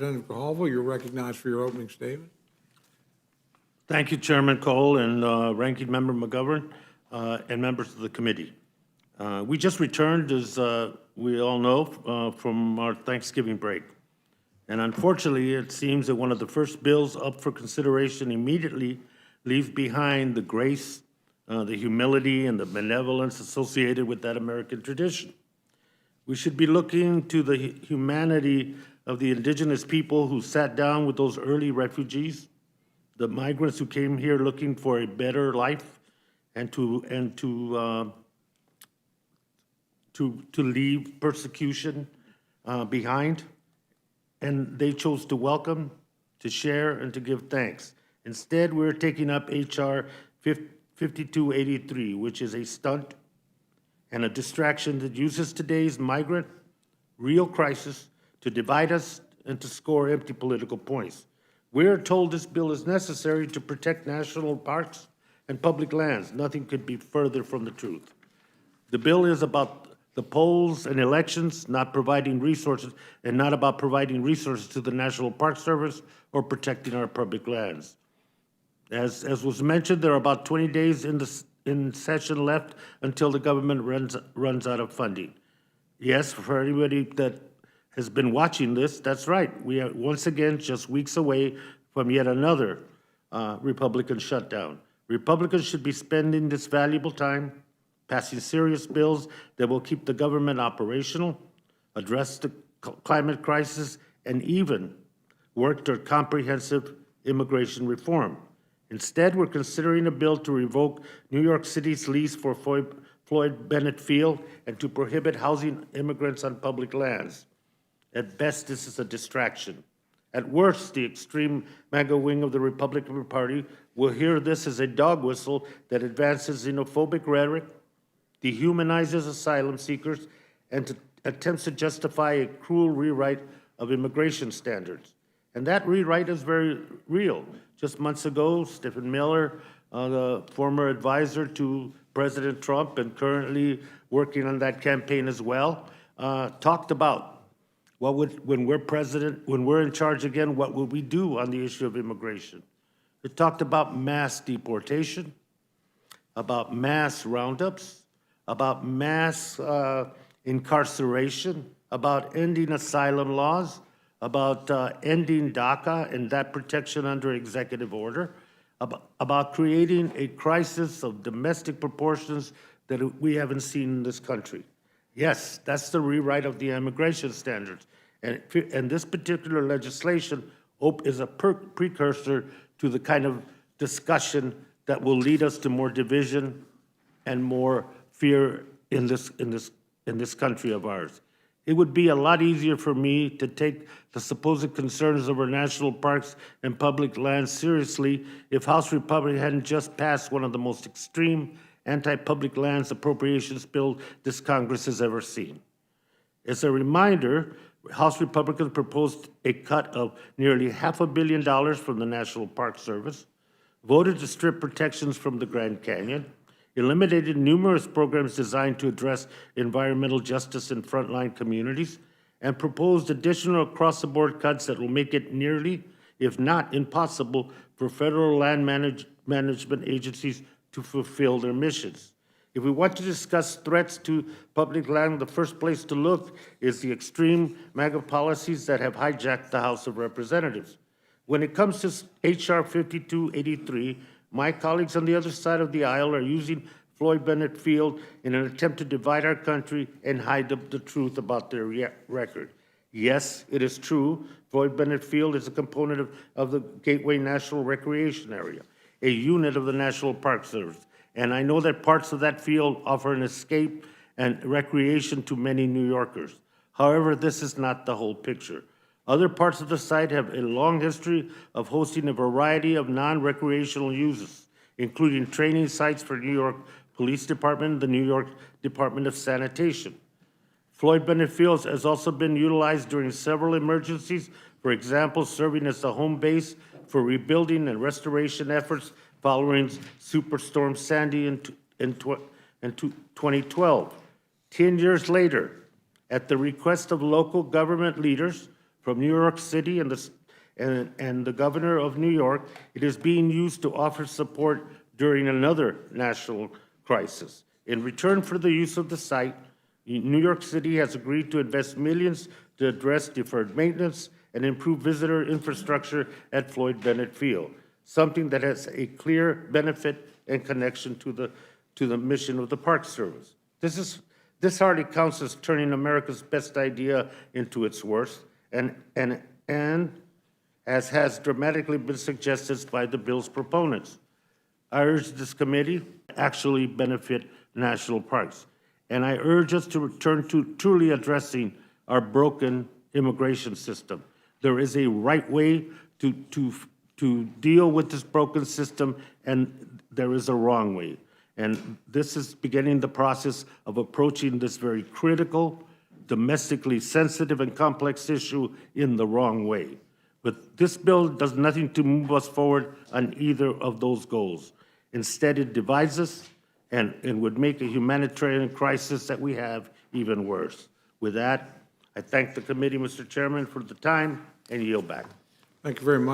Representative Grijalva, you're recognized for your opening statement. Thank you, Chairman Cole and Ranking Member McGovern and members of the committee. We just returned, as we all know, from our Thanksgiving break. And unfortunately, it seems that one of the first bills up for consideration immediately leaves behind the grace, the humility, and the benevolence associated with that American tradition. We should be looking to the humanity of the indigenous people who sat down with those early refugees, the migrants who came here looking for a better life and to leave persecution behind. And they chose to welcome, to share, and to give thanks. Instead, we're taking up H.R. 5283, which is a stunt and a distraction that uses today's migrant real crisis to divide us and to score empty political points. We're told this bill is necessary to protect national parks and public lands. Nothing could be further from the truth. The bill is about the polls and elections, not providing resources, and not about providing resources to the National Park Service or protecting our public lands. As was mentioned, there are about 20 days in session left until the government runs out of funding. Yes, for anybody that has been watching this, that's right. We are once again just weeks away from yet another Republican shutdown. Republicans should be spending this valuable time passing serious bills that will keep the government operational, address the climate crisis, and even work toward comprehensive immigration reform. Instead, we're considering a bill to revoke New York City's lease for Floyd Bennett Field and to prohibit housing immigrants on public lands. At best, this is a distraction. At worst, the extreme MAGA wing of the Republican Party will hear this as a dog whistle that advances xenophobic rhetoric, dehumanizes asylum seekers, and attempts to justify a cruel rewrite of immigration standards. And that rewrite is very real. Just months ago, Stephen Miller, the former advisor to President Trump and currently working on that campaign as well, talked about when we're in charge again, what will we do on the issue of immigration? It talked about mass deportation, about mass roundups, about mass incarceration, about ending asylum laws, about ending DACA and that protection under executive order, about creating a crisis of domestic proportions that we haven't seen in this country. Yes, that's the rewrite of the immigration standards. And this particular legislation is a precursor to the kind of discussion that will lead us to more division and more fear in this country of ours. It would be a lot easier for me to take the supposed concerns of our national parks and public lands seriously if House Republicans hadn't just passed one of the most extreme anti-public lands appropriations bill this Congress has ever seen. As a reminder, House Republicans proposed a cut of nearly $500 million from the National Park Service, voted to strip protections from the Grand Canyon, eliminated numerous programs designed to address environmental justice in frontline communities, and proposed additional across-the-board cuts that will make it nearly, if not impossible, for federal land management agencies to fulfill their missions. If we want to discuss threats to public land, the first place to look is the extreme MAGA policies that have hijacked the House of Representatives. When it comes to H.R. 5283, my colleagues on the other side of the aisle are using Floyd Bennett Field in an attempt to divide our country and hide the truth about their record. Yes, it is true, Floyd Bennett Field is a component of the Gateway National Recreation Area, a unit of the National Park Service. And I know that parts of that field offer an escape and recreation to many New Yorkers. However, this is not the whole picture. Other parts of the site have a long history of hosting a variety of non-recreational uses, including training sites for New York Police Department, the New York Department of Sanitation. Floyd Bennett Field has also been utilized during several emergencies, for example, serving as the home base for rebuilding and restoration efforts following Superstorm Sandy in 2012. 10 years later, at the request of local government leaders, from New York City and the governor of New York, it is being used to offer support during another national crisis. In return for the use of the site, New York City has agreed to invest millions to address deferred maintenance and improve visitor infrastructure at Floyd Bennett Field, something that has a clear benefit and connection to the mission of the Park Service. This hardly counts as turning America's best idea into its worst, and as has dramatically been suggested by the bill's proponents. I urge this committee to actually benefit national parks. And I urge us to return to truly addressing our broken immigration system. There is a right way to deal with this broken system, and there is a wrong way. And this is beginning the process of approaching this very critical, domestically sensitive and complex issue in the wrong way. But this bill does nothing to move us forward on either of those goals. Instead, it divides us and would make a humanitarian crisis that we have even worse. With that, I thank the committee, Mr. Chairman, for the time, and yield back. Thank you very much.